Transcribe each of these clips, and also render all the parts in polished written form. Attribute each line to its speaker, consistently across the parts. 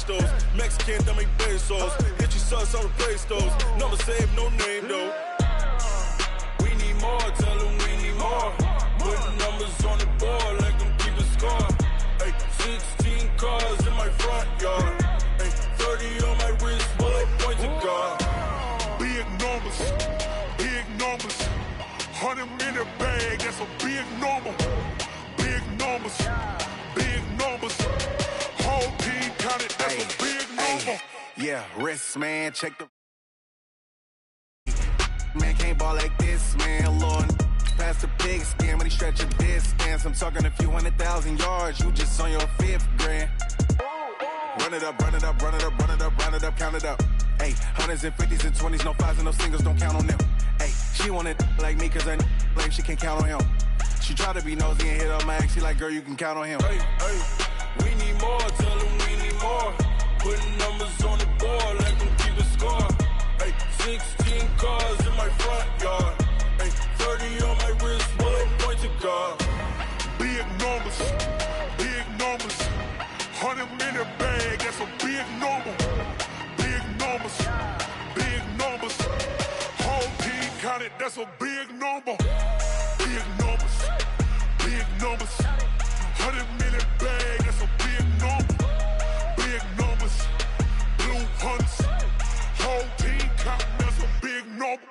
Speaker 1: pesos. Mexican, that make pesos. Get your sus, I'll replace those. Never save, no name, though. We need more, tell them we need more. Putting numbers on the board, like them keep a score. Ay, 16 cars in my front yard. Ay, 30 on my wrist, bullet point to God.
Speaker 2: Big numbers, big numbers. 100 minute bag, that's a big number. Big numbers, big numbers. Whole team counted, that's a big number.
Speaker 3: Yeah, wrist, man, check the... Man, can't ball like this, man, Lord. Past the big skin when he stretch a distance. I'm talking a few 100,000 yards, you just on your 5th grand. Run it up, run it up, run it up, run it up, run it up, count it up. Hey, hundreds and 50s and 20s, no 5s and no singles, don't count on them. Hey, she want it like me cause her blame, she can't count on him. She try to be nosy and hit up my ex, she like, girl, you can count on him.
Speaker 1: Hey, hey, we need more, tell them we need more. Putting numbers on the board, let them keep a score. Hey, 16 cars in my front yard. Hey, 30 on my wrist, bullet point to God.
Speaker 2: Big numbers, big numbers. 100 minute bag, that's a big number. Big numbers, big numbers. Whole team counted, that's a big number. Big numbers, big numbers. 100 minute bag, that's a big number. Big numbers, blue hunts. Whole team counting, that's a big number.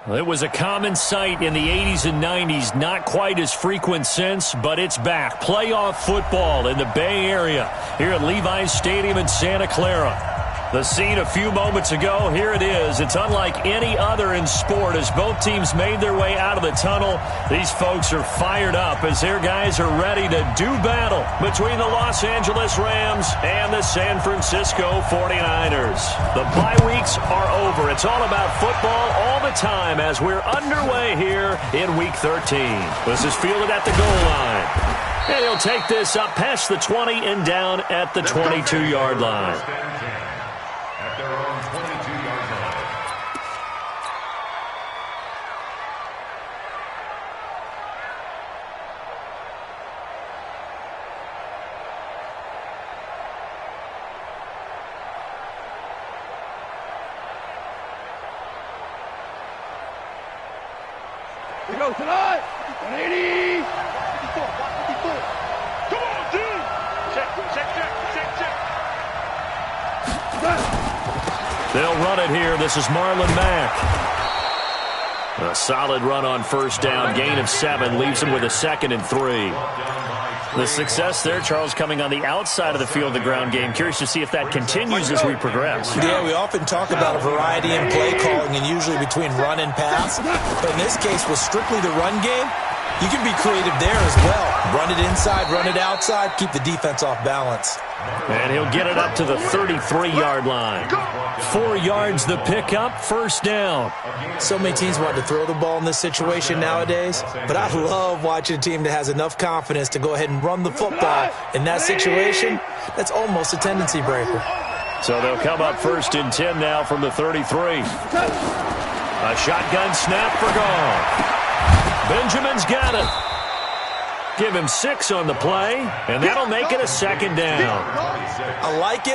Speaker 4: It was a common sight in the 80s and 90s, not quite as frequent since, but it's back. Playoff football in the Bay Area here at Levi's Stadium in Santa Clara. The scene a few moments ago, here it is. It's unlike any other in sport as both teams made their way out of the tunnel. These folks are fired up as their guys are ready to do battle between the Los Angeles Rams and the San Francisco 49ers. The bye weeks are over. It's all about football all the time as we're underway here in Week 13. This is fielded at the goal line. And he'll take this up past the 20 and down at the 22-yard line.
Speaker 5: Here goes tonight. 180. 54. Come on, dude. Check.
Speaker 4: They'll run it here. This is Marlon Mack. A solid run on first down. Gain of 7 leaves him with a 2nd and 3. The success there, Charles, coming on the outside of the field of the ground game. Curious to see if that continues as we progress.
Speaker 6: Yeah, we often talk about a variety in play calling and usually between run and pass. But in this case, with strictly the run game, you can be creative there as well. Run it inside, run it outside, keep the defense off balance.
Speaker 4: And he'll get it up to the 33-yard line. 4 yards the pickup, first down.
Speaker 6: So many teams want to throw the ball in this situation nowadays, but I love watching a team that has enough confidence to go ahead and run the football. In that situation, that's almost a tendency breaker.
Speaker 4: So they'll come up 1st and 10 now from the 33. A shotgun snap for Goff. Benjamin's got it. Give him 6 on the play, and that'll make it a 2nd down.
Speaker 6: I like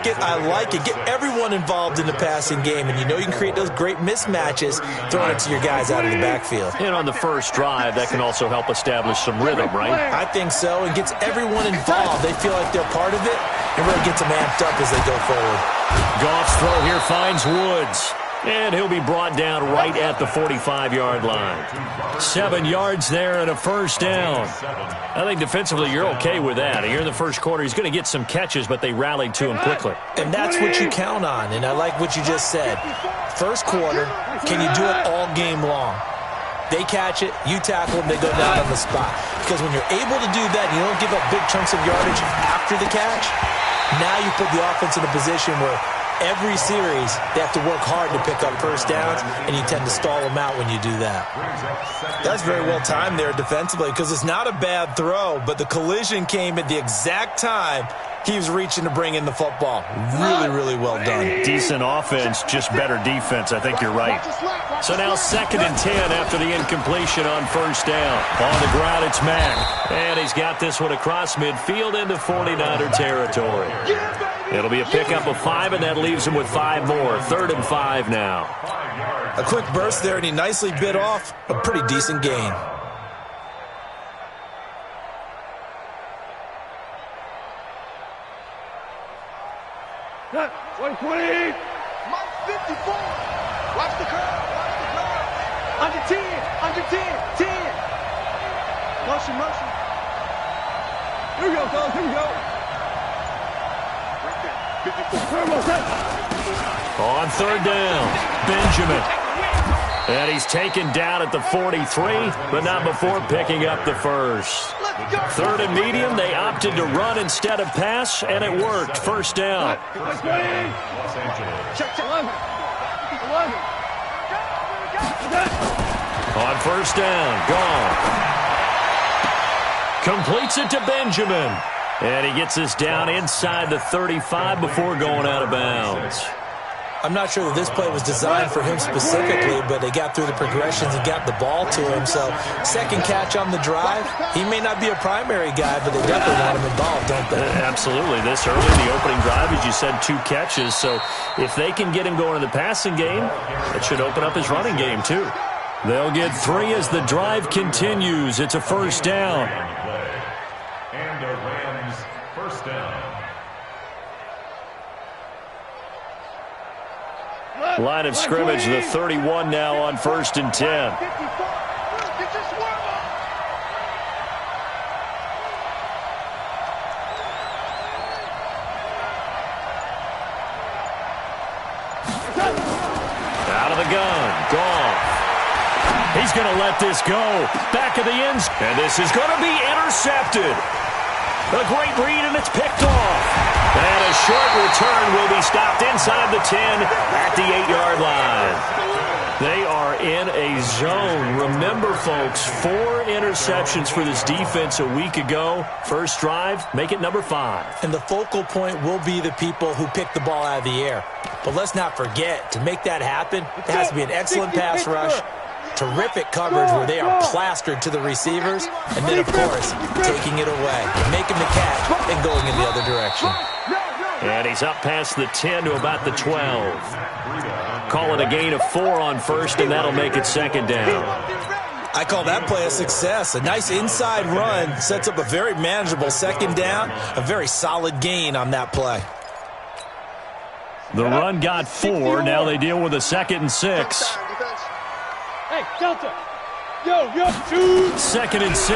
Speaker 6: it. Get everyone involved in the passing game, and you know you can create those great mismatches throwing it to your guys out of the backfield.
Speaker 4: And on the first drive, that can also help establish some rhythm, right?
Speaker 6: I think so. It gets everyone involved. They feel like they're part of it, and really gets them amped up as they go forward.
Speaker 4: Goff's throw here finds Woods. And he'll be brought down right at the 45-yard line. 7 yards there and a first down. I think defensively you're okay with that. Here in the first quarter, he's going to get some catches, but they rallied to him quickly.
Speaker 6: And that's what you count on, and I like what you just said. First quarter, can you do it all game long? They catch it, you tackle them, they go down on the spot. Because when you're able to do that, you don't give up big chunks of yardage after the catch, now you put the offense in a position where every series, they have to work hard to pick up first downs, and you tend to stall them out when you do that. That's very well timed there defensively because it's not a bad throw, but the collision came at the exact time keeps reaching to bring in the football. Really, really well done.
Speaker 4: Decent offense, just better defense. I think you're right. So now 2nd and 10 after the incompletion on first down. On the ground, it's Mack. And he's got this one across midfield into 49er territory. It'll be a pickup of 5, and that leaves him with 5 more. 3rd and 5 now.
Speaker 6: A quick burst there, and he nicely bit off a pretty decent gain.
Speaker 5: Cut. 120. Mike 54. Watch the curve. Watch the curve. Under 10. Under 10. 10. Motion, motion. Here we go, fellas. Here we go. Right there. 54.
Speaker 4: On 3rd down, Benjamin. And he's taken down at the 43, but not before picking up the first. 3rd and medium, they opted to run instead of pass, and it worked. First down. On first down, gone. Completes it to Benjamin. And he gets us down inside the 35 before going out of bounds.
Speaker 6: I'm not sure that this play was designed for him specifically, but they got through the progressions and got the ball to him. So, 2nd catch on the drive. He may not be a primary guy, but they definitely want him involved, don't they?
Speaker 4: Absolutely. This early in the opening drive, as you said, 2 catches. So, if they can get him going in the passing game, it should open up his running game, too. They'll get 3 as the drive continues. It's a first down.
Speaker 7: And the Rams first down.
Speaker 4: Line of scrimmage, the 31 now on 1st and 10. Out of the gun, Goff. He's going to let this go. Back of the end, and this is going to be intercepted. A great read, and it's picked off. And a short return will be stopped inside the 10 at the 8-yard line. They are in a zone. Remember, folks, 4 interceptions for this defense a week ago. First drive, make it number 5.
Speaker 6: And the focal point will be the people who pick the ball out of the air. But let's not forget, to make that happen, it has to be an excellent pass rush, terrific coverage where they are plastered to the receivers, and then, of course, taking it away, making the catch, and going in the other direction.
Speaker 4: And he's up past the 10 to about the 12. Call it a gain of 4 on first, and that'll make it 2nd down.
Speaker 6: I call that play a success. A nice inside run sets up a very manageable 2nd down, a very solid gain on that play.
Speaker 4: The run got 4. Now they deal with a 2nd and 6.
Speaker 5: Hey, Delta. Yo,
Speaker 4: 2nd and 6.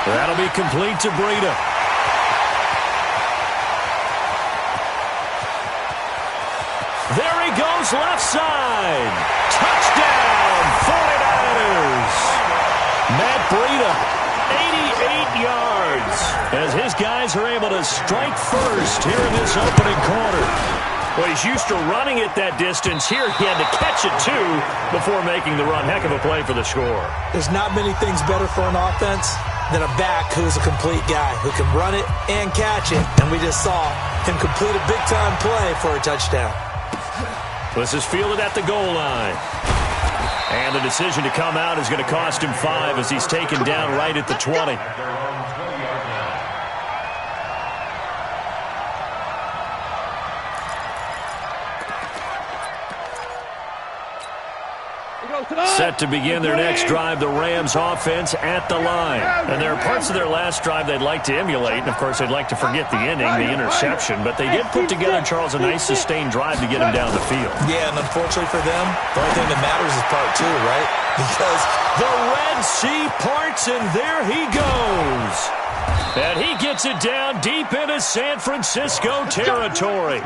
Speaker 4: That'll be complete to Breida. There he goes, left side. Touchdown, 49ers. Matt Breida, 88 yards. As his guys are able to strike first here in this opening quarter. Well, he's used to running it that distance. Here he had to catch it, too, before making the run. Heck of a play for the score.
Speaker 6: There's not many things better for an offense than a back who's a complete guy, who can run it and catch it. And we just saw him complete a big-time play for a touchdown.
Speaker 4: This is fielded at the goal line. And the decision to come out is going to cost him 5 as he's taken down right at the 20. Set to begin their next drive, the Rams offense at the line. And there are parts of their last drive they'd like to emulate. And, of course, they'd like to forget the ending, the interception. But they did put together, Charles, a nice sustained drive to get him down the field.
Speaker 6: Yeah, and unfortunately for them, the only thing that matters is part 2, right? Because
Speaker 4: the Red Sea parts, and there he goes. And he gets it down deep into San Francisco territory.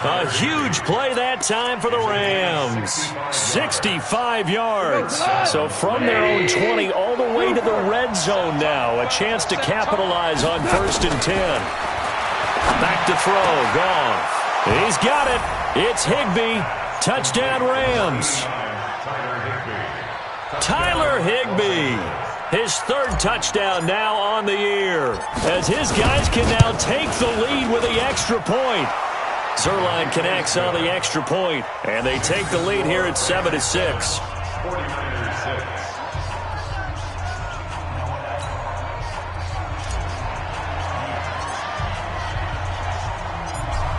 Speaker 4: A huge play that time for the Rams. 65 yards. So from their own 20 all the way to the red zone now. A chance to capitalize on 1st and 10. Back to throw. Goff. He's got it. It's Higbee. Touchdown Rams. Tyler Higbee. His third touchdown now on the year, as his guys can now take the lead with the extra point. Zuerlein connects on the extra point, and they take the lead here at 7-6.
Speaker 7: 49ers 6.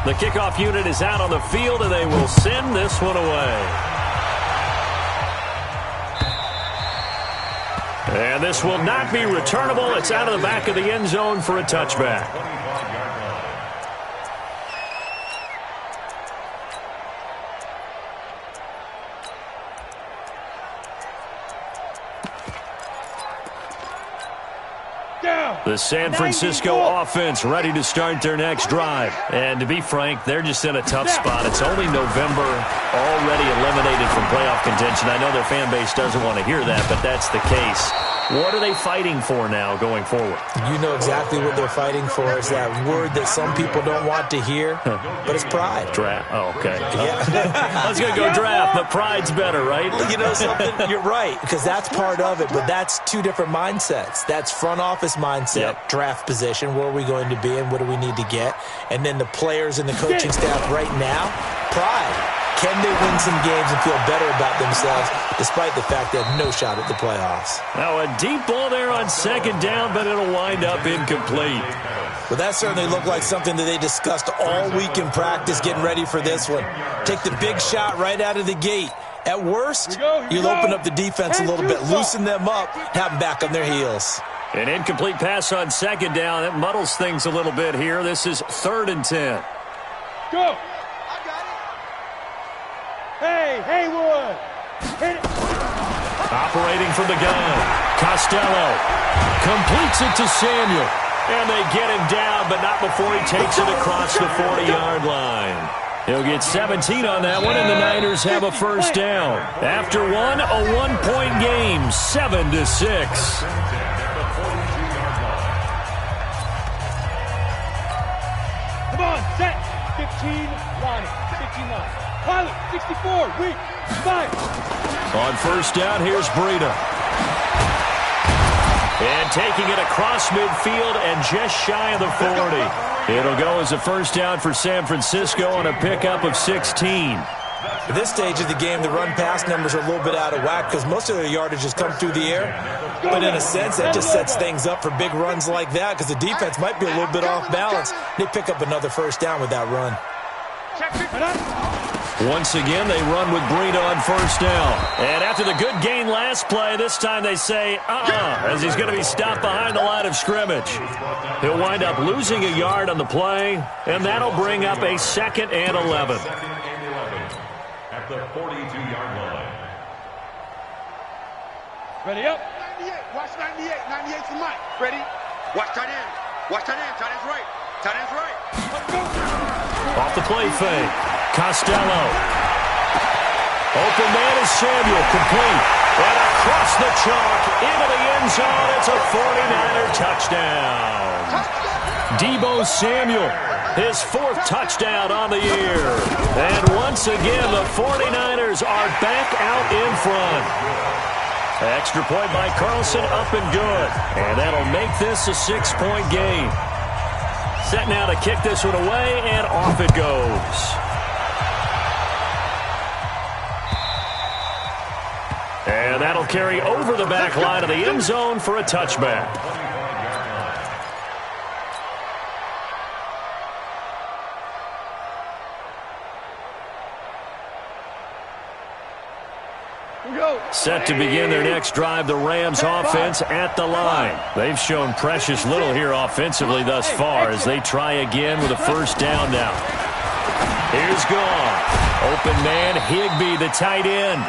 Speaker 4: The kickoff unit is out on the field, and they will send this one away. And this will not be returnable. It's out of the back of the end zone for a touchback. The San Francisco offense ready to start their next drive. And to be frank, they're just in a tough spot. It's only November, already eliminated from playoff contention. I know their fan base doesn't want to hear that, but that's the case. What are they fighting for now going forward?
Speaker 6: You know exactly what they're fighting for. Is that word that some people don't want to hear, but it's pride.
Speaker 4: Draft. Oh, okay.
Speaker 6: Yeah.
Speaker 4: I was going to go draft, but pride's better, right?
Speaker 6: You know something? You're right, because that's part of it, but that's two different mindsets. That's front office mindset, draft position, where are we going to be and what do we need to get? And then the players and the coaching staff right now, pride. Can they win some games and feel better about themselves despite the fact they have no shot at the playoffs?
Speaker 4: Now a deep ball there on second down, but it'll wind up incomplete.
Speaker 6: Well, that certainly looked like something that they discussed all week in practice getting ready for this one. Take the big shot right out of the gate. At worst, you'll open up the defense a little bit, loosen them up, have them back on their heels.
Speaker 4: An incomplete pass on second down. That muddles things a little bit here. This is 3rd and 10.
Speaker 5: Go. Hey, Haywood! Hit it!
Speaker 4: Operating from the gun. Costello completes it to Samuel. And they get him down, but not before he takes it across the 40-yard line. He'll get 17 on that one, and the Niners have a first down. After one, a one-point game, 7-6.
Speaker 5: Come on, set! 15 line. 15 line. Pilot, 64, weak, 5.
Speaker 4: On first down, here's Breida. And taking it across midfield and just shy of the 40. It'll go as a first down for San Francisco on a pickup of 16.
Speaker 6: At this stage of the game, the run-pass numbers are a little bit out of whack because most of their yardage has come through the air. But in a sense, that just sets things up for big runs like that because the defense might be a little bit off balance. They pick up another first down with that run.
Speaker 4: Once again, they run with Breida on first down. And after the good gain last play, this time they say, as he's going to be stopped behind the line of scrimmage. He'll wind up losing a yard on the play, and that'll bring up a 2nd and 11.
Speaker 7: At the 42-yard line.
Speaker 5: Ready up.
Speaker 8: 98. Watch 98. 98 for Mike. Ready? Watch tight end. Watch tight end. Tight end's right. Tight end's right. Let's go.
Speaker 4: Off the play fake. Costello. Open man is Samuel. Complete. And across the chalk into the end zone. It's a 49er touchdown. Deebo Samuel. His 4th touchdown on the year. And once again, the 49ers are back out in front. Extra point by Carlson, up and good. And that'll make this a 6-point game. Set now to kick this one away, and off it goes. And that'll carry over the back line of the end zone for a touchback. Set to begin their next drive, the Rams offense at the line. They've shown precious little here offensively thus far as they try again with a first down now. Here's Gone. Open man, Higbee, the tight end.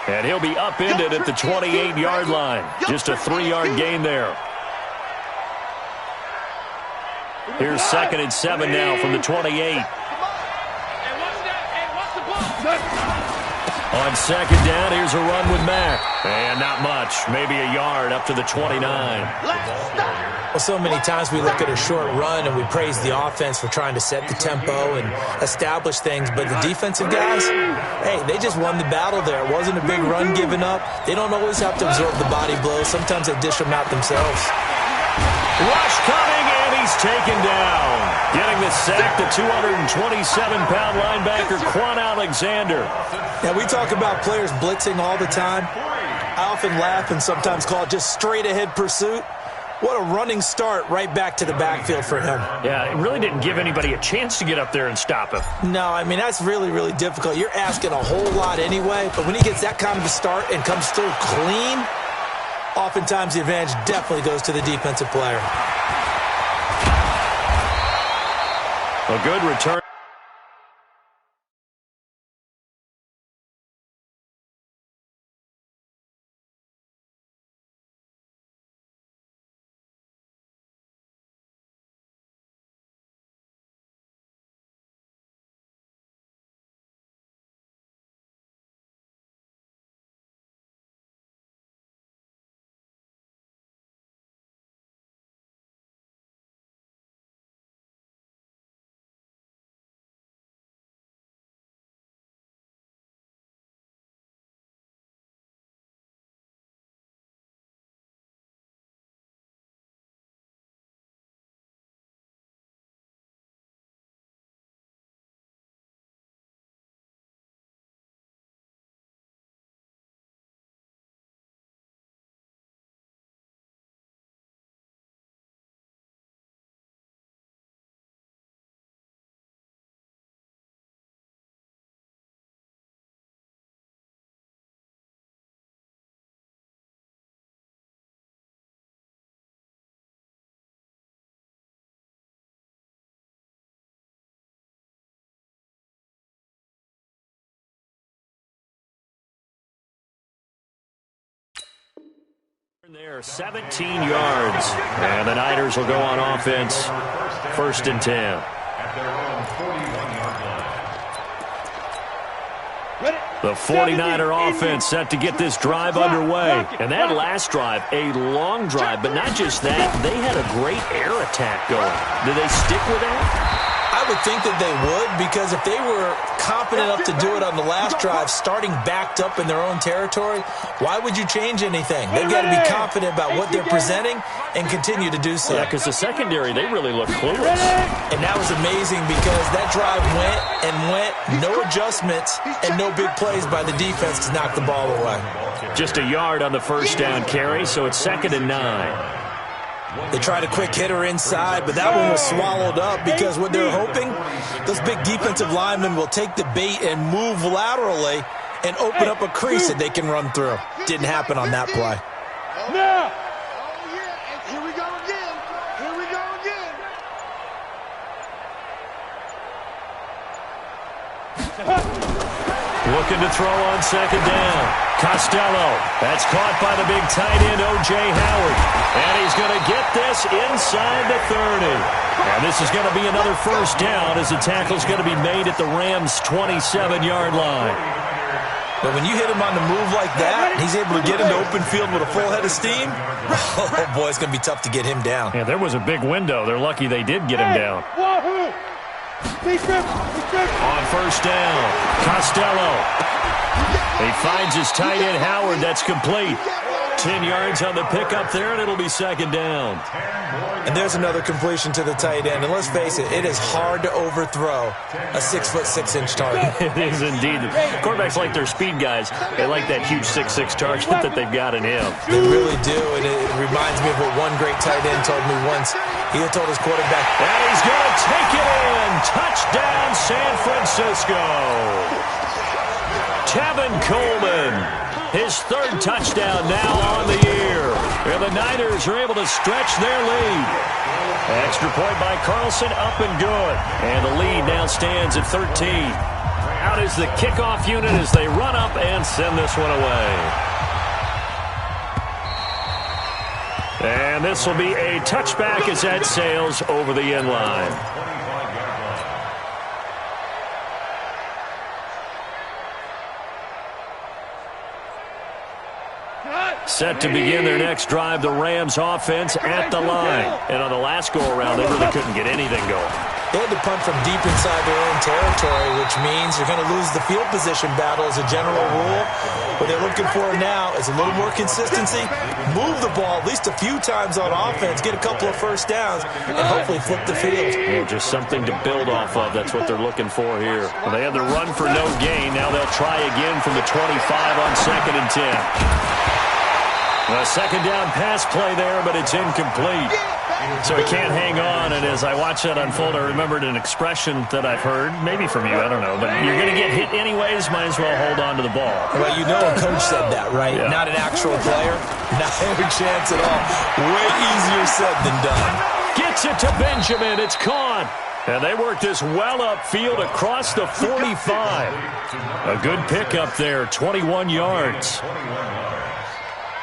Speaker 4: And he'll be upended at the 28-yard line. Just a 3-yard gain there. Here's 2nd and 7 now from the 28. On second down, here's a run with Mack. And not much. Maybe a yard up to the 29.
Speaker 6: Well, Well, so many times we look at a short run and we praise the offense for trying to set the tempo and establish things, but the defensive guys, hey, they just won the battle there. It wasn't a big run given up. They don't always have to absorb the body blows. Sometimes they dish them out themselves.
Speaker 4: Rush coming, and he's taken down. Getting the sack, the 227-pound linebacker, Quan Alexander.
Speaker 6: Now, we talk about players blitzing all the time. I often laugh and sometimes call it just straight-ahead pursuit. What a running start right back to the backfield for him.
Speaker 4: Yeah, it really didn't give anybody a chance to get up there and stop him.
Speaker 6: No, I mean, that's really, really difficult. You're asking a whole lot anyway, but when he gets that kind of a start and comes through clean, oftentimes the advantage definitely goes to the defensive player.
Speaker 4: A good return. There, 17 yards, and the Niners will go on offense, 1st and 10.
Speaker 7: At their own 41-yard line.
Speaker 4: The 49er offense set to get this drive underway. And that last drive, a long drive, but not just that, they had a great air attack going. Do they stick with that?
Speaker 6: I would think that they would, because if they were confident enough to do it on the last drive, starting backed up in their own territory, why would you change anything? They've got to be confident about what they're presenting and continue to do so.
Speaker 4: Yeah, because the secondary, they really look clueless.
Speaker 6: And that was amazing because that drive went and went, no adjustments and no big plays by the defense to knock the ball away.
Speaker 4: Just a yard on the first down carry, so it's 2nd and 9.
Speaker 6: They tried a quick hitter inside, but that one was swallowed up because what they're hoping, those big defensive linemen will take the bait and move laterally and open up a crease that they can run through. Didn't happen on that play.
Speaker 5: Now! Here we go again. Here we go again.
Speaker 4: Looking to throw on 2nd down. Costello. That's caught by the big tight end, O.J. Howard. And he's going to get this inside the 30. And this is going to be another 1st down as the tackle's going to be made at the Rams' 27-yard line.
Speaker 6: But when you hit him on the move like that, he's able to get into open field with a full head of steam, oh boy, it's going to be tough to get him down.
Speaker 4: Yeah, there was a big window. They're lucky they did get him down. On 1st down, Costello. He finds his tight end, Howard. That's complete. 10 yards on the pickup there, and it'll be 2nd down.
Speaker 6: And there's another completion to the tight end. And let's face it is hard to overthrow a 6'6" target.
Speaker 4: It is indeed. Quarterbacks like their speed guys. They like that huge 6'6" target that they've got in him.
Speaker 6: They really do, and it reminds me of what one great tight end told me once. He had told his quarterback,
Speaker 4: and he's going to take it in. Touchdown, San Francisco. Tevin Coleman, his 3rd touchdown now on the year. And the Niners are able to stretch their lead. Extra point by Carlson, up and good. And the lead now stands at 13. Out is the kickoff unit as they run up and send this one away. And this will be a touchback as that sails over the end line. Set to begin their next drive, the Rams offense at the line. And on the last go-around, they really couldn't get anything going.
Speaker 6: They had to punt from deep inside their own territory, which means you're going to lose the field position battle as a general rule. What they're looking for now is a little more consistency, move the ball at least a few times on offense, get a couple of first downs, and hopefully flip the field.
Speaker 4: Well, just something to build off of. That's what they're looking for here. Well, they had the run for no gain. Now they'll try again from the 25 on 2nd and 10. A second down pass play there, but it's incomplete. So he can't hang on, and as I watch that unfold, I remembered an expression that I've heard, maybe from you, I don't know, but you're going to get hit anyways, might as well hold on to the ball.
Speaker 6: Well, you know a coach said that, right?
Speaker 4: Yeah.
Speaker 6: Not an actual player. Not a chance at all. Way easier said than done.
Speaker 4: Gets it to Benjamin. It's caught. And they work this well upfield across the 45. A good pickup there, 21 yards.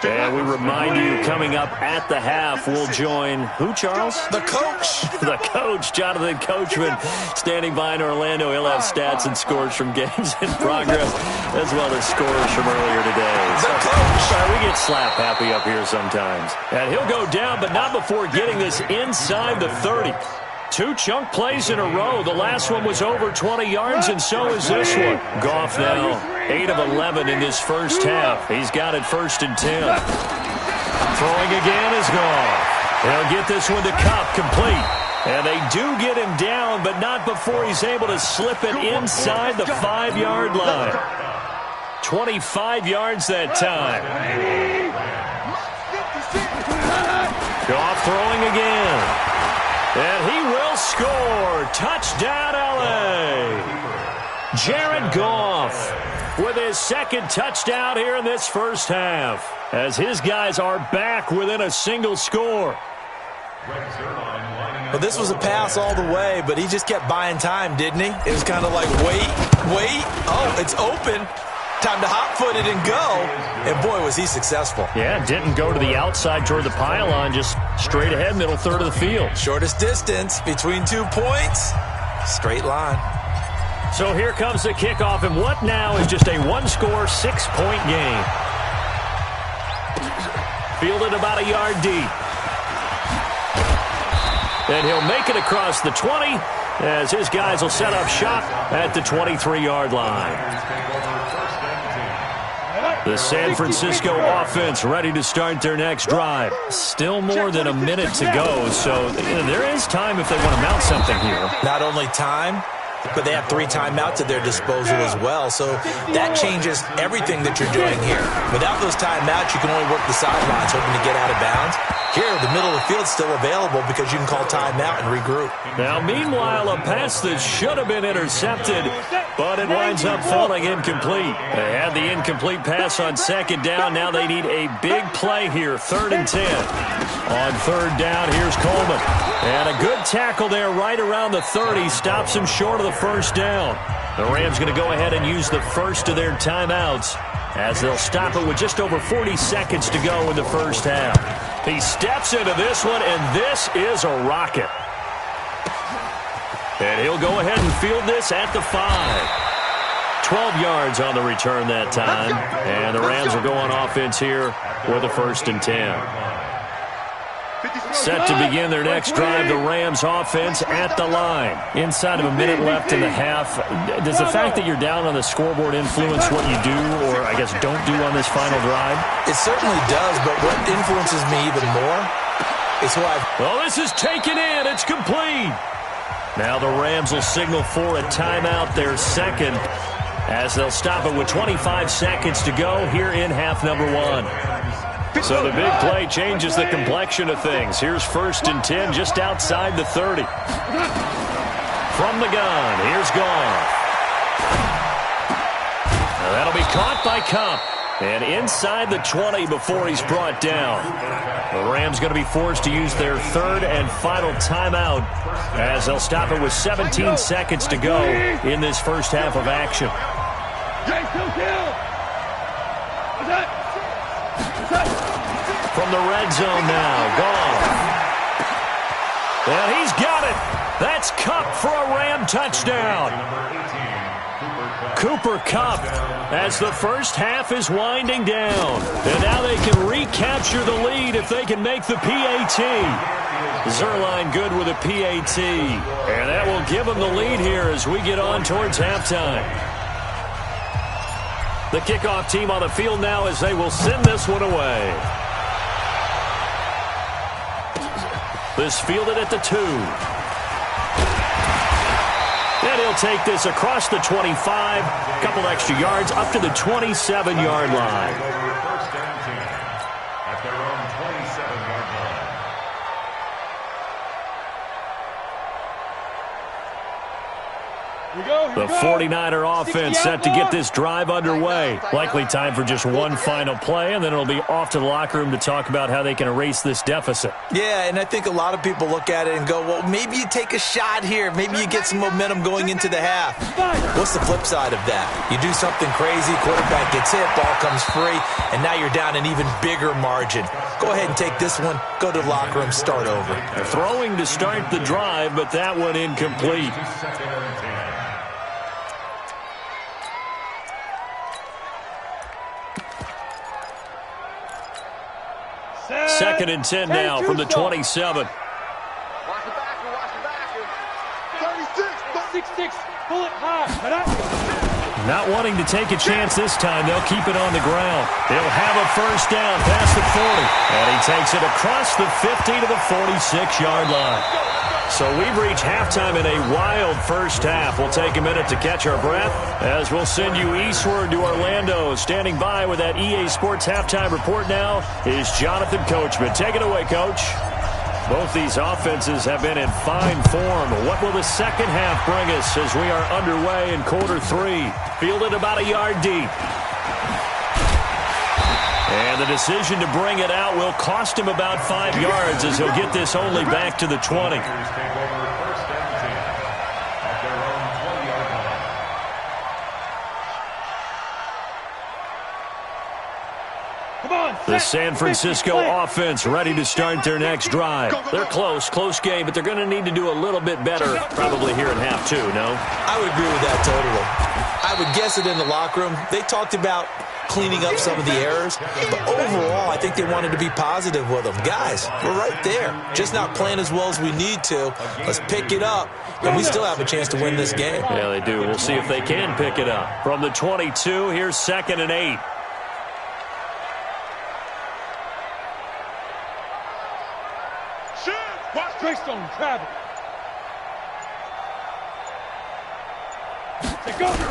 Speaker 4: And we remind you, coming up at the half, we'll join who, Charles?
Speaker 6: The coach.
Speaker 4: The coach, Jonathan Coachman, standing by in Orlando. He'll have stats and scores from games in progress, as well as scores from earlier today.
Speaker 6: The coach.
Speaker 4: We get slap happy up here sometimes. And he'll go down, but not before getting this inside the 30. 2 chunk plays in a row. The last one was over 20 yards, and so is this one. Goff now 8 of 11 in this first half. He's got it 1st and 10. Throwing again is Goff. They'll get this one to Kupp, complete. And they do get him down, but not before he's able to slip it inside the 5-yard line. 25 yards that time. Goff throwing again. And he will score. Touchdown, L.A. Jared Goff with his 2nd touchdown here in this first half, as his guys are back within a single score.
Speaker 6: Well, this was a pass all the way, but he just kept buying time, didn't he? It was kind of like, wait. Oh, it's open. Time to hot-foot it and go. And, boy, was he successful.
Speaker 4: Yeah, didn't go to the outside toward the pylon, just straight ahead, middle third of the field.
Speaker 6: Shortest distance between 2 points. Straight line.
Speaker 4: So here comes the kickoff, and what now is just a 1-score, 6-point game. Fielded about a yard deep. And he'll make it across the 20 as his guys will set up shop at the 23-yard line. The San Francisco offense ready to start their next drive. Still more than a minute to go, so there is time if they want to mount something here.
Speaker 6: Not only time, but they have 3 timeouts at their disposal as well, so that changes everything that you're doing here. Without those timeouts, you can only work the sidelines hoping to get out of bounds. Here, the middle of the field's still available because you can call timeout and regroup.
Speaker 4: Now, meanwhile, a pass that should have been intercepted, but it winds up falling incomplete. They had the incomplete pass on 2nd down. Now they need a big play here, 3rd and 10. On 3rd down, here's Coleman. And a good tackle there right around the 30. Stops him short of the first down. The Rams going to go ahead and use the first of their timeouts as they'll stop it with just over 40 seconds to go in the first half. He steps into this one, and this is a rocket. And he'll go ahead and field this at the 5. 12 yards on the return that time. And the Rams will go on offense here with a 1st and 10. Set to begin their next drive, the Rams offense at the line. Inside of a minute left in the half. Does the fact that you're down on the scoreboard influence what you do, or I guess don't do on this final drive?
Speaker 6: It certainly does, but what influences me even more is who I've...
Speaker 4: Well, this is taken in. It's complete. Now the Rams will signal for a timeout, their 2nd, as they'll stop it with 25 seconds to go here in half number 1. So the big play changes the complexion of things. Here's 1st and 10 just outside the 30. From the gun, here's Goff. Now that'll be caught by Kupp. And inside the 20 before he's brought down. The Rams going to be forced to use their 3rd and final timeout as they'll stop it with 17 seconds to go in this first half of action. From the red zone now, Goff. And he's got it. That's Kupp for a Ram touchdown. Cooper Kupp as the first half is winding down. And now they can recapture the lead if they can make the PAT. Zerline good with a PAT. And that will give them the lead here as we get on towards halftime. The kickoff team on the field now as they will send this one away. This fielded at the 2. And he'll take this across the 25, a couple extra yards up to the 27-yard line.
Speaker 7: First down team at their own 27-yard line.
Speaker 4: The 49er offense set to get this drive underway. Likely time for just one final play, and then it'll be off to the locker room to talk about how they can erase this deficit.
Speaker 6: Yeah, and I think a lot of people look at it and go, well, maybe you take a shot here. Maybe you get some momentum going into the half. What's the flip side of that? You do something crazy, quarterback gets hit, ball comes free, and now you're down an even bigger margin. Go ahead and take this one, go to the locker room, start over.
Speaker 4: Throwing to start the drive, but that one incomplete. Second and 10 now from the 27.
Speaker 8: Watch the backer, watch the backer.
Speaker 5: 36, pull it high.
Speaker 4: Not wanting to take a chance this time, they'll keep it on the ground. They'll have a first down past the 40. And he takes it across the 50 to the 46-yard line. So we've reached halftime in a wild first half. We'll take a minute to catch our breath as we'll send you eastward to Orlando. Standing by with that EA Sports halftime report now is Jonathan Coachman. Take it away, Coach. Both these offenses have been in fine form. What will the second half bring us as we are underway in quarter 3? Fielded about a yard deep. And the decision to bring it out will cost him about 5 yards as he'll get this only back to the 20. The San Francisco offense ready to start their next drive. They're close game, but they're going to need to do a little bit better probably here in half 2, no?
Speaker 6: I would agree with that totally. I would guess it in the locker room. They talked about cleaning up some of the errors, but overall, I think they wanted to be positive with them. Guys, we're right there. Just not playing as well as we need to. Let's pick it up, and we still have a chance to win this game.
Speaker 4: Yeah, they do. We'll see if they can pick it up. From the 22, here's 2nd and 8.
Speaker 5: Greystone, travel.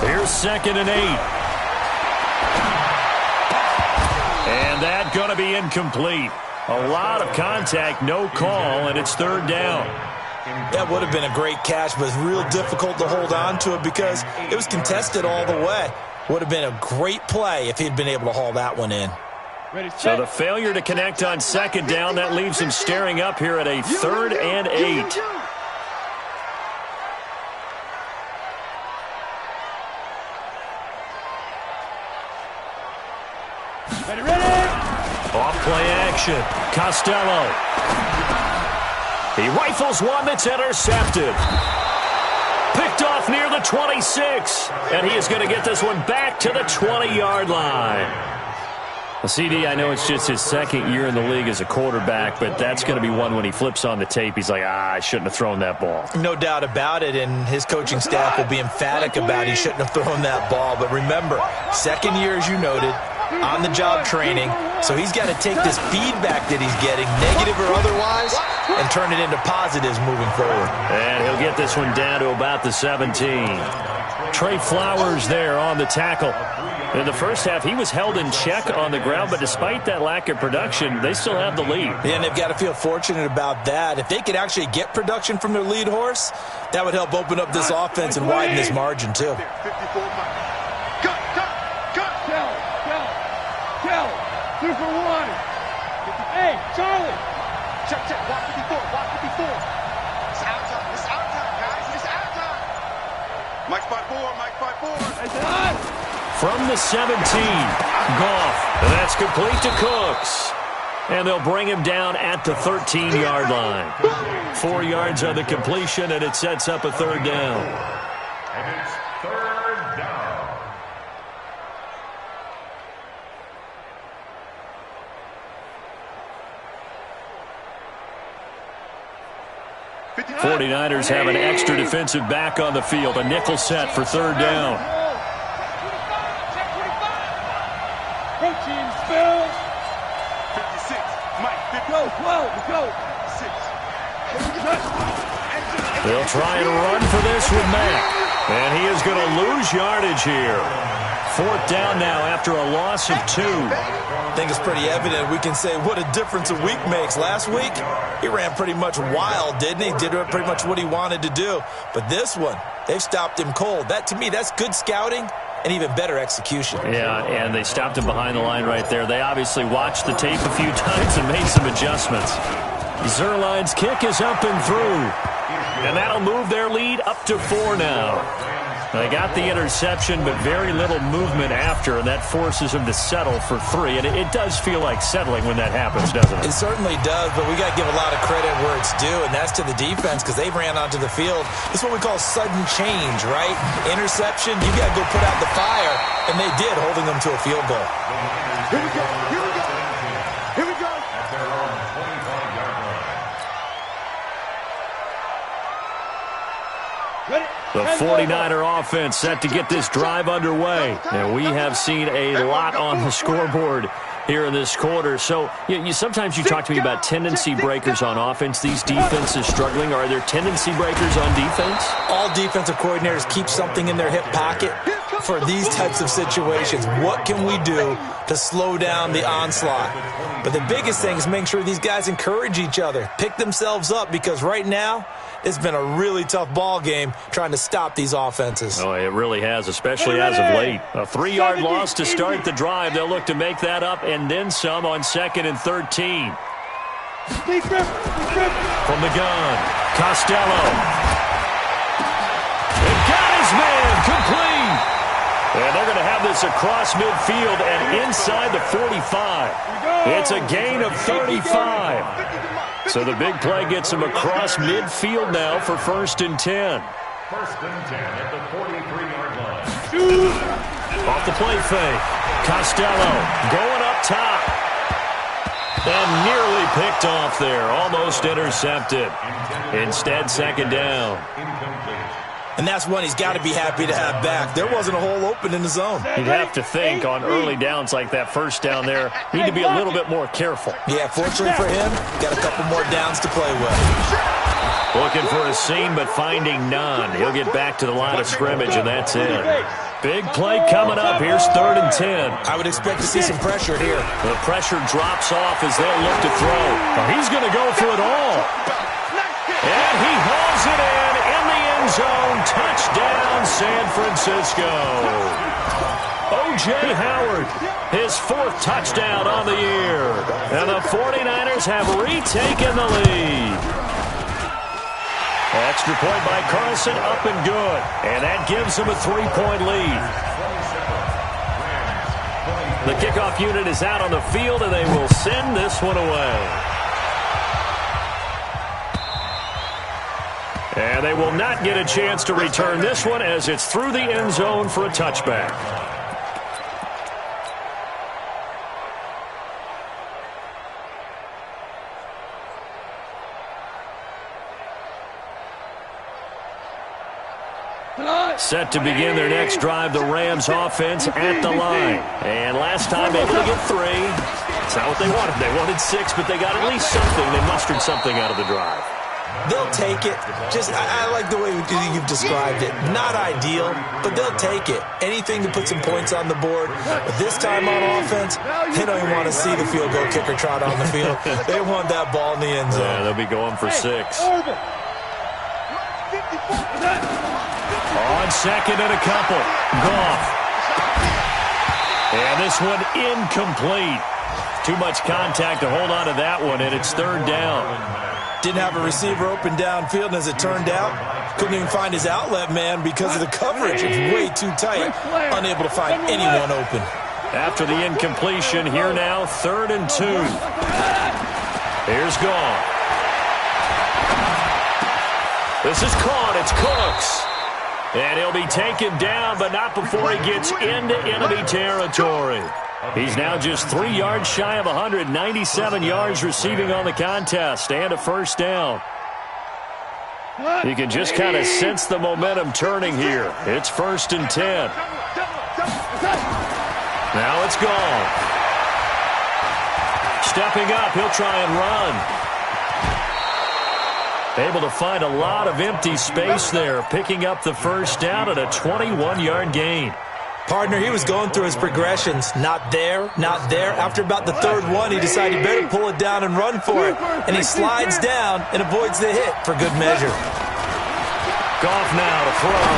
Speaker 4: Here's 2nd and 8. And that going to be incomplete. A lot of contact, no call, and it's 3rd down.
Speaker 6: That would have been a great catch, but it's real difficult to hold on to it because it was contested all the way. Would have been a great play if he'd been able to haul that one in.
Speaker 4: So the failure to connect on 2nd down, that leaves him staring up here at a 3rd and 8.
Speaker 5: Ready.
Speaker 4: Off play action. Costello. He rifles one that's intercepted. Picked off near the 26. And he is going to get this one back to the 20-yard line. CD, I know it's just his 2nd year in the league as a quarterback, but that's going to be one when he flips on the tape. He's like, I shouldn't have thrown that ball.
Speaker 6: No doubt about it, and his coaching staff will be emphatic about he shouldn't have thrown that ball. But remember, 2nd year, as you noted, on-the-job training, so he's got to take this feedback that he's getting, negative or otherwise, and turn it into positives moving forward.
Speaker 4: And he'll get this one down to about the 17. Trey Flowers there on the tackle. In the first half, he was held in check on the ground, but despite that lack of production, they still have the lead.
Speaker 6: Yeah, and they've got to feel fortunate about that. If they could actually get production from their lead horse, that would help open up this offense and widen this margin, too.
Speaker 5: Kel, 2 for 1. Hey, Charlie.
Speaker 8: Check, block 54, block 54. It's out time, guys, it's out time. Mike 5-4.
Speaker 4: From the 17, Goff. That's complete to Cooks. And they'll bring him down at the 13-yard line. 4 yards on the completion, and it sets up a 3rd down.
Speaker 7: And it's 3rd down.
Speaker 4: 49ers have an extra defensive back on the field. A nickel set for third down.
Speaker 8: 56. Mike, 50.
Speaker 5: Go.
Speaker 4: They'll try and run for this with Mack. And he is going to lose yardage here. Fourth down now after a loss of 2.
Speaker 6: I think it's pretty evident. We can say what a difference a week makes. Last week, he ran pretty much wild, didn't he? Did pretty much what he wanted to do. But this one, they've stopped him cold. That, to me, that's good scouting and even better execution.
Speaker 4: Yeah, and they stopped him behind the line right there. They obviously watched the tape a few times and made some adjustments. Zuerlein's kick is up and through. And that'll move their lead up to 4 now. They got the interception, but very little movement after, and that forces them to settle for 3. And it does feel like settling when that happens, doesn't it?
Speaker 6: It certainly does, but we got to give a lot of credit where it's due, and that's to the defense because they ran onto the field. It's what we call sudden change, right? Interception, you got to go put out the fire, and they did, holding them to a field goal.
Speaker 5: Here we go.
Speaker 7: At their own 25-yard line.
Speaker 4: The 49er offense set to get this drive underway. And we have seen a lot on the scoreboard here in this quarter. So sometimes you talk to me about tendency breakers on offense. These defenses struggling. Are there tendency breakers on defense?
Speaker 6: All defensive coordinators keep something in their hip pocket for these types of situations. What can we do to slow down the onslaught? But the biggest thing is making sure these guys encourage each other, pick themselves up, because right now it's been a really tough ball game trying to stop these offenses.
Speaker 4: Oh, it really has, especially as of late. A 3-yard loss to start the drive. They'll look to make that up and then some on 2nd and 13. From the gun, Costello. It got his man, complete. And they're going to have this across midfield and inside the 45. It's a gain of 35. So the big play gets him across midfield now for 1st and 10.
Speaker 7: 1st and 10 at the 43-yard line.
Speaker 4: Off the play fake. Costello going up top. And nearly picked off there. Almost intercepted. Instead, 2nd down.
Speaker 7: Incomplete.
Speaker 6: And that's one he's got to be happy to have back. There wasn't a hole open in the zone.
Speaker 4: You'd have to think on early downs like that, first down there, need to be a little bit more careful.
Speaker 6: Yeah, fortunately for him, got a couple more downs to play with.
Speaker 4: Looking for a seam, but finding none. He'll get back to the line of scrimmage, and that's it. Big play coming up. Here's 3rd and 10.
Speaker 6: I would expect to see some pressure here.
Speaker 4: The pressure drops off as they'll look to throw. Well, he's going to go for it all. And he hauls it in the end zone. Touchdown, San Francisco. O.J. Howard, his 4th touchdown on the year. And the 49ers have retaken the lead. Extra point by Carlson, up and good. And that gives them a 3-point lead. The kickoff unit is out on the field, and they will send this one away. And they will not get a chance to return this one as it's through the end zone for a touchback. Set to begin their next drive, the Rams offense at the line. And last time able to get 3. That's not what they wanted. They wanted 6, but they got at least something. They mustered something out of the drive.
Speaker 6: They'll take it. I like the way you've described it. Not ideal, but they'll take it. Anything to put some points on the board. But this time on offense, they don't even want to see the field goal kicker trot on the field. They want that ball in the end zone.
Speaker 4: Yeah, they'll be going for 6. On 2nd and a couple. Goff. And this one incomplete. Too much contact to hold on to that one, and it's 3rd down.
Speaker 6: Didn't have a receiver open downfield, and as it turned out, couldn't even find his outlet man because of the coverage. It's way too tight. Unable to find anyone open.
Speaker 4: After the incompletion, here now, 3rd and 2. Here's Goff. This is caught. It's Cooks. And he'll be taken down, but not before he gets into enemy territory. He's now just 3 yards shy of 197 yards receiving on the contest and a 1st down. You can just kind of sense the momentum turning here. It's 1st and 10. Now it's gone. Stepping up, he'll try and run. Able to find a lot of empty space there, picking up the first down at a 21-yard gain.
Speaker 6: Partner, he was going through his progressions. Not there, not there. After about the third one, he decided he better pull it down and run for it. And he slides down and avoids the hit for good measure.
Speaker 4: Goff now to throw.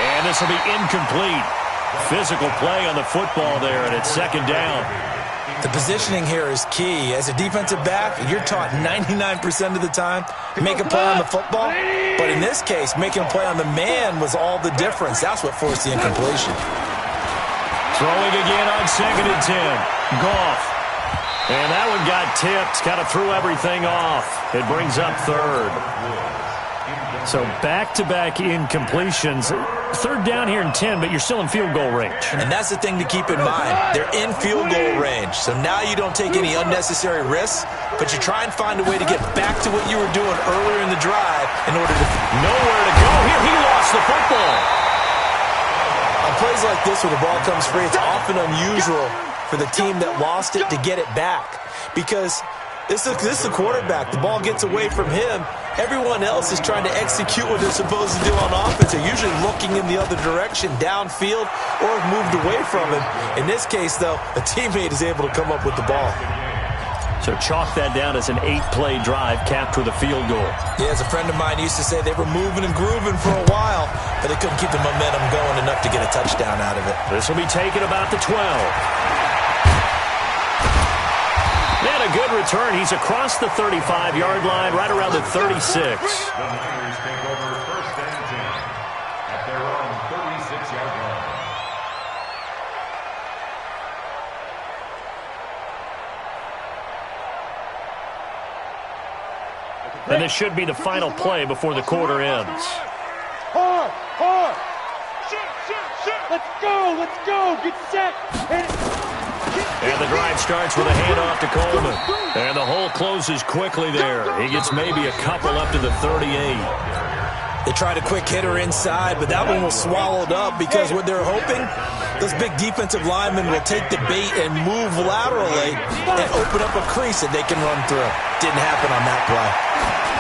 Speaker 4: And this will be incomplete. Physical play on the football there, and it's 2nd down.
Speaker 6: The positioning here is key. As a defensive back, you're taught 99% of the time, make a play on the football. But in this case, making a play on the man was all the difference. That's what forced the incompletion.
Speaker 4: Throwing again on 2nd and 10. Goff. And that one got tipped, kind of threw everything off. It brings up 3rd. So back-to-back incompletions. 3rd down here in 10, but you're still in field goal range.
Speaker 6: And that's the thing to keep in mind. They're in field goal range. So now you don't take any unnecessary risks, but you try and find a way to get back to what you were doing earlier in the drive in order to...
Speaker 4: Nowhere to go. Here, he lost the football.
Speaker 6: On plays like this where the ball comes free, it's often unusual for the team that lost it to get it back. Because this is the quarterback. The ball gets away from him. Everyone else is trying to execute what they're supposed to do on offense. They're usually looking in the other direction, downfield, or have moved away from him. In this case, though, a teammate is able to come up with the ball.
Speaker 4: So chalk that down as an 8-play drive capped with a field goal.
Speaker 6: Yeah, as a friend of mine used to say, they were moving and grooving for a while, but they couldn't keep the momentum going enough to get a touchdown out of it.
Speaker 4: This will be taken about the 12. And a good return. He's across the 35-yard line, right around the 36.
Speaker 7: The Niners take over 1st and 10 at their own 36-yard line.
Speaker 4: And this should be the final play before the quarter ends.
Speaker 5: Hard. Let's go. Get set.
Speaker 4: And the drive starts with a handoff to Coleman. And the hole closes quickly there. He gets maybe a couple up to the 38.
Speaker 6: They tried a quick hitter inside, but that one was swallowed up because what they're hoping, those big defensive linemen will take the bait and move laterally and open up a crease that they can run through. Didn't happen on that play.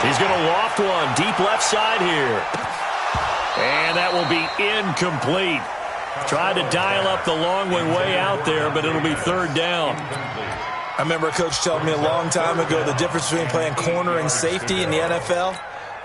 Speaker 4: He's going to loft one deep left side here. And that will be incomplete. Tried to dial up the long way out there, but it'll be 3rd down.
Speaker 6: I remember a coach telling me a long time ago the difference between playing corner and safety in the NFL.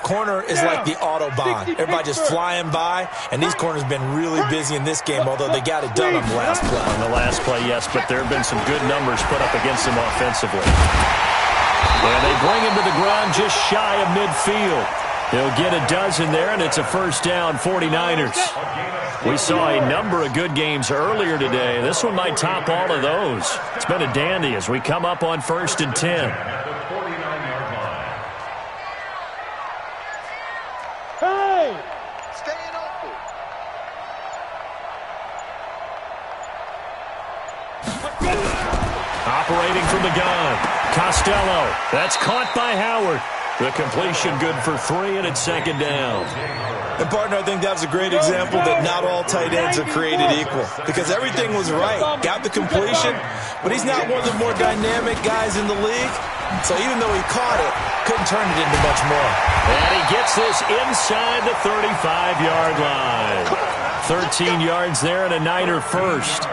Speaker 6: Corner is like the Autobahn. Everybody just flying by, and these corners have been really busy in this game, although they got it done on the last play.
Speaker 4: On the last play, yes, but there have been some good numbers put up against them offensively. And they bring him to the ground just shy of midfield. He'll get a dozen there, and it's a 1st down, 49ers. We saw a number of good games earlier today. This one might top all of those. It's been a dandy as we come up on 1st and 10.
Speaker 5: Hey!
Speaker 8: Staying open.
Speaker 4: Operating from the gun. Costello. That's caught by Howard. The completion good for 3, and it's 2nd down.
Speaker 6: And, partner, I think that's a great example that not all tight ends are created equal because everything was right. Got the completion, but he's not one of the more dynamic guys in the league. So even though he caught it, couldn't turn it into much more.
Speaker 4: And he gets this inside the 35-yard line. 13 yards there and a Niner first.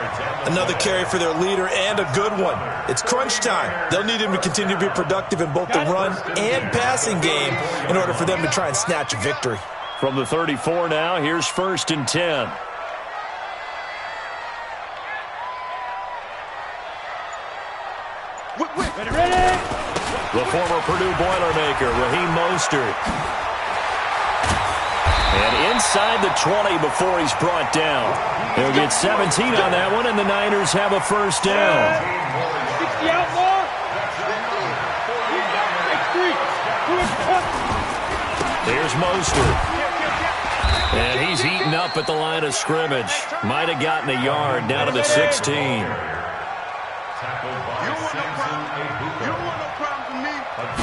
Speaker 6: Another carry for their leader and a good one. It's crunch time. They'll need him to continue to be productive in both the run and passing game in order for them to try and snatch a victory.
Speaker 4: From the 34 now, here's 1st and 10.
Speaker 5: Ready?
Speaker 4: The former Purdue Boilermaker, Raheem Mostert. And inside the 20 before he's brought down. He'll get 17 on that one, and the Niners have a 1st down.
Speaker 5: 60 out more. 6-3.
Speaker 4: Here's Mostert. And he's eaten up at the line of scrimmage. Might have gotten a yard down to the 16.
Speaker 8: You want no problem from me?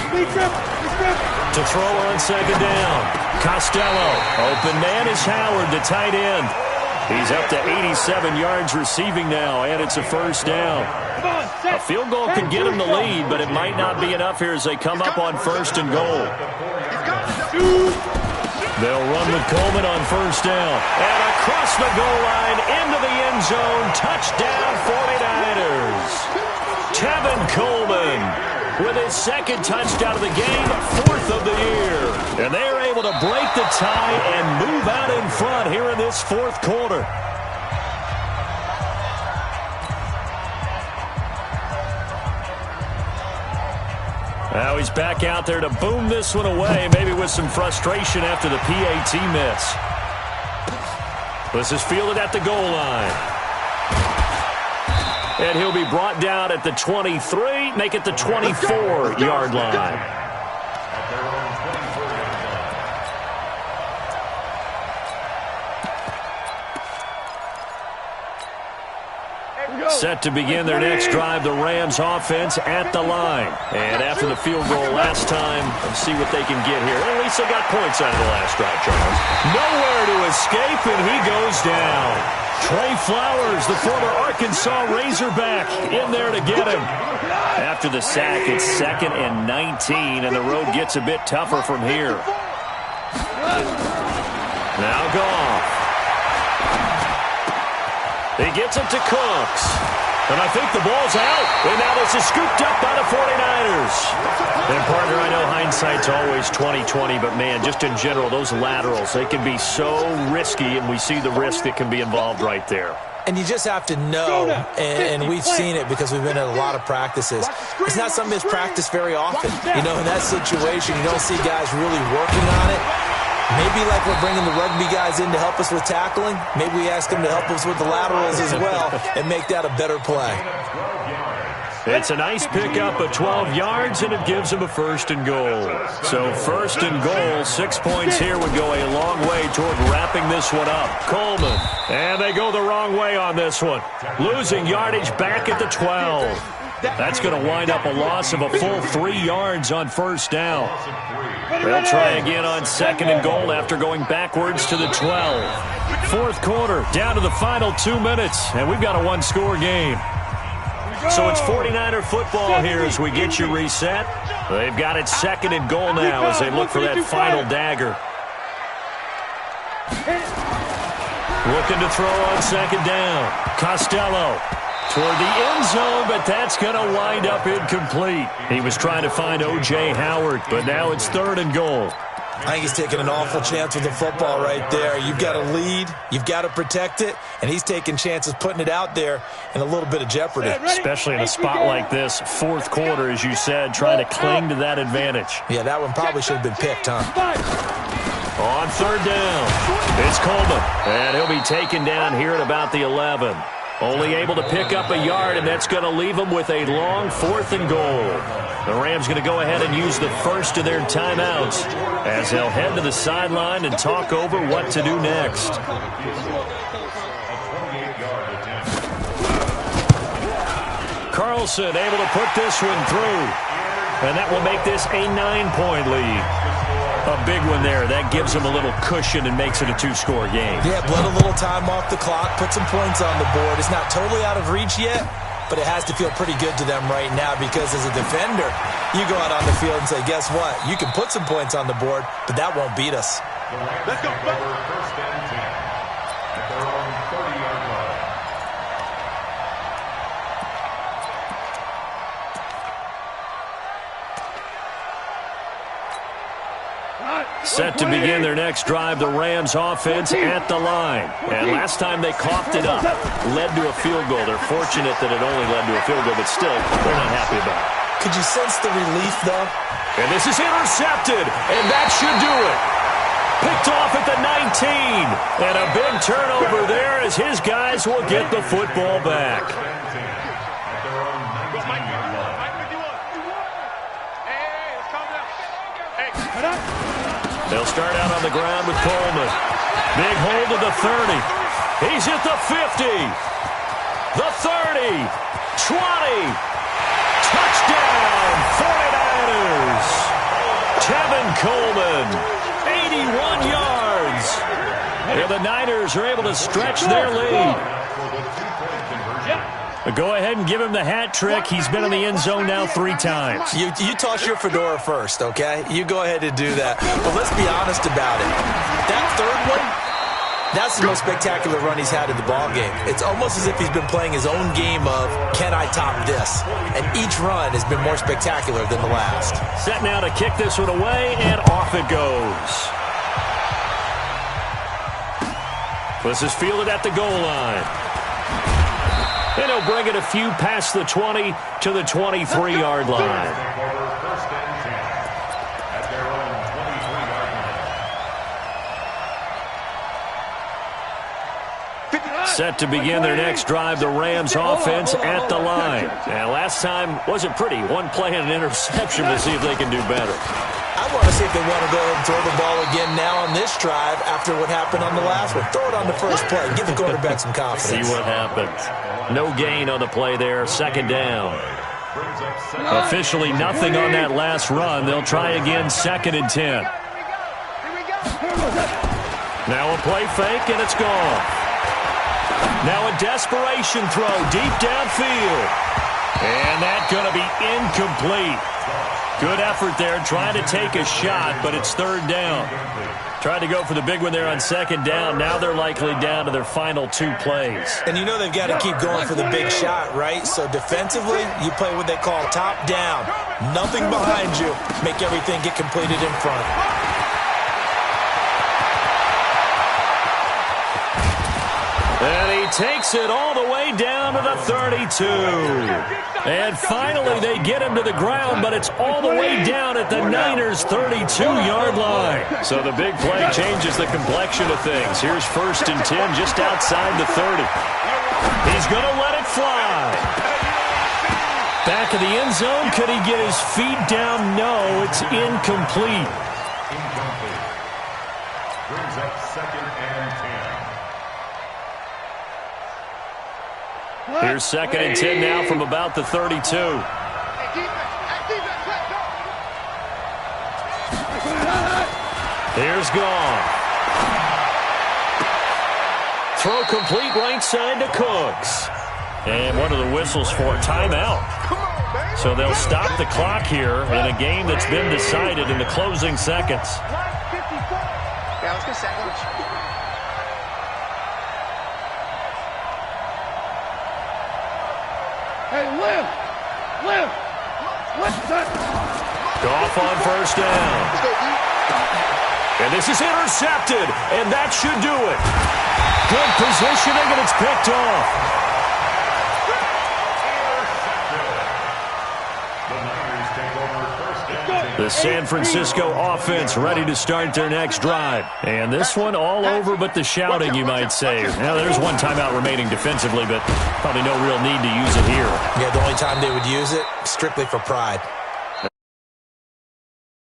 Speaker 5: Big trip.
Speaker 4: To throw on second down. Costello. Open man is Howard, the tight end. He's up to 87 yards receiving now, and it's a first down. A field goal could get him the lead, but it might not be enough here as they come up on first and goal. They'll run with Coleman on first down. And across the goal line into the end zone. Touchdown 49ers. Tevin Coleman with his second touchdown of the game, fourth of the year. And they're able to break the tie and move out in front here in this fourth quarter. Now he's back out there to boom this one away, maybe with some frustration after the PAT miss. This is fielded at the goal line. And he'll be brought down at the 23, make it the 24-yard line. Set to begin their next drive, the Rams offense at the line. And after the field goal last time, let's see what they can get here. At least they got points out of the last drive, Charles. Nowhere to escape, and he goes down. Trey Flowers, the former Arkansas Razorback, in there to get him. After the sack, it's 2nd and 19, and the road gets a bit tougher from here. Now Goff. He gets it to Cooks. And I think the ball's out. And now this is scooped up by the 49ers. And, partner, I know hindsight's always 20/20, but, man, just in general, those laterals, they can be so risky, and we see the risk that can be involved right there.
Speaker 6: And you just have to know, and we've seen it because we've been at a lot of practices. It's not something that's practiced very often. You know, in that situation, you don't see guys really working on it. Maybe like we're bringing the rugby guys in to help us with tackling, maybe we ask them to help us with the laterals as well and make that a better play.
Speaker 4: It's a nice pickup of 12 yards, and it gives them a first and goal. So first and goal, 6 points here would go a long way toward wrapping this one up. Coleman, and they go the wrong way on this one. Losing yardage back at the 12. That's going to wind up a loss of a full 3 yards on first down. They'll try again on second and goal after going backwards to the 12. Fourth quarter, down to the final 2 minutes, and we've got a one-score game. So it's 49er football here as we get you reset. They've got it second and goal now as they look for that final dagger. Looking to throw on second down. Costello toward the end zone, but that's going to wind up incomplete. He was trying to find O.J. Howard, but now it's third and goal.
Speaker 6: I think he's taking an awful chance with the football right there. You've got to lead, you've got to protect it, and he's taking chances putting it out there in a little bit of jeopardy.
Speaker 4: Especially in a spot like this, fourth quarter, as you said, trying to cling to that advantage.
Speaker 6: Yeah, that one probably should have been picked, huh?
Speaker 4: On third down, it's Coleman, and he'll be taken down here at about the 11. Only able to pick up a yard, and that's going to leave them with a long fourth and goal. The Rams going to go ahead and use the first of their timeouts as they'll head to the sideline and talk over what to do next. Carlson able to put this one through, and that will make this a 9-point lead. A big one there. That gives them a little cushion and makes it a 2-score game.
Speaker 6: Yeah, bled a little time off the clock, put some points on the board. It's not totally out of reach yet, but it has to feel pretty good to them right now because as a defender, you go out on the field and say, guess what? You can put some points on the board, but that won't beat us.
Speaker 7: Let's go. First and 10 at their own 30-yard line.
Speaker 4: Set to begin their next drive, the Rams offense at the line. And last time they coughed it up, led to a field goal. They're fortunate that it only led to a field goal, but still, they're not happy about it.
Speaker 6: Could you sense the relief, though?
Speaker 4: And this is intercepted, and that should do it. Picked off at the 19. And a big turnover there as his guys will get the football back. They'll start out on the ground with Coleman. Big hold of the 30. He's at the 50. The 30. 20. Touchdown, 49ers. Tevin Coleman, 81 yards. And the Niners are able to stretch their lead. Go ahead and give him the hat trick. He's been in the end zone now 3 times.
Speaker 6: You toss your fedora first, okay? You go ahead and do that. But let's be honest about it. That third one, that's the most spectacular run he's had in the ball game. It's almost as if he's been playing his own game of, can I top this? And each run has been more spectacular than the last.
Speaker 4: Set now to kick this one away, and off it goes. This is fielded at the goal line. And he'll bring it a few past the 20 to the 23-yard line. Set to begin their next drive, the Rams offense at the line. And last time wasn't pretty. One play and an interception. We'll see if they can do better.
Speaker 6: I want to see if they want to go ahead and throw the ball again now on this drive after what happened on the last one. Throw it on the first play. Give the quarterback some confidence.
Speaker 4: See what happens. No gain on the play there. Second down. Officially nothing on that last run. They'll try again, 2nd and 10. Now a play fake, and it's gone. Now a desperation throw deep downfield. And that's going to be incomplete. Good effort there, trying to take a shot, but it's 3rd down. Tried to go for the big one there on 2nd down. Now they're likely down to their final 2 plays.
Speaker 6: And you know they've got to keep going for the big shot, right? So defensively, you play what they call top down. Nothing behind you. Make everything get completed in front.
Speaker 4: And he takes it all the way down to the 32. And finally they get him to the ground, but it's all the way down at the Niners' 32-yard line. So the big play changes the complexion of things. Here's 1st and 10 just outside the 30. He's going to let it fly. Back of the end zone. Could he get his feet down? No, it's incomplete.
Speaker 7: Brings up 2nd and 10.
Speaker 4: Here's 2nd and 10 now from about the 32. Here's gone. Throw complete right side to Cooks. And what are the whistles for? Timeout. So they'll stop the clock here in a game that's been decided in the closing seconds.
Speaker 5: Yeah, let's go second. Hey, lift!
Speaker 4: Goff on 1st down. And this is intercepted, and that should do it. Good positioning, and it's picked off. The San Francisco offense ready to start their next drive. And this one all over but the shouting, you might say. Now, there's one timeout remaining defensively, but probably no real need to use it here.
Speaker 6: Yeah, the only time they would use it, strictly for pride.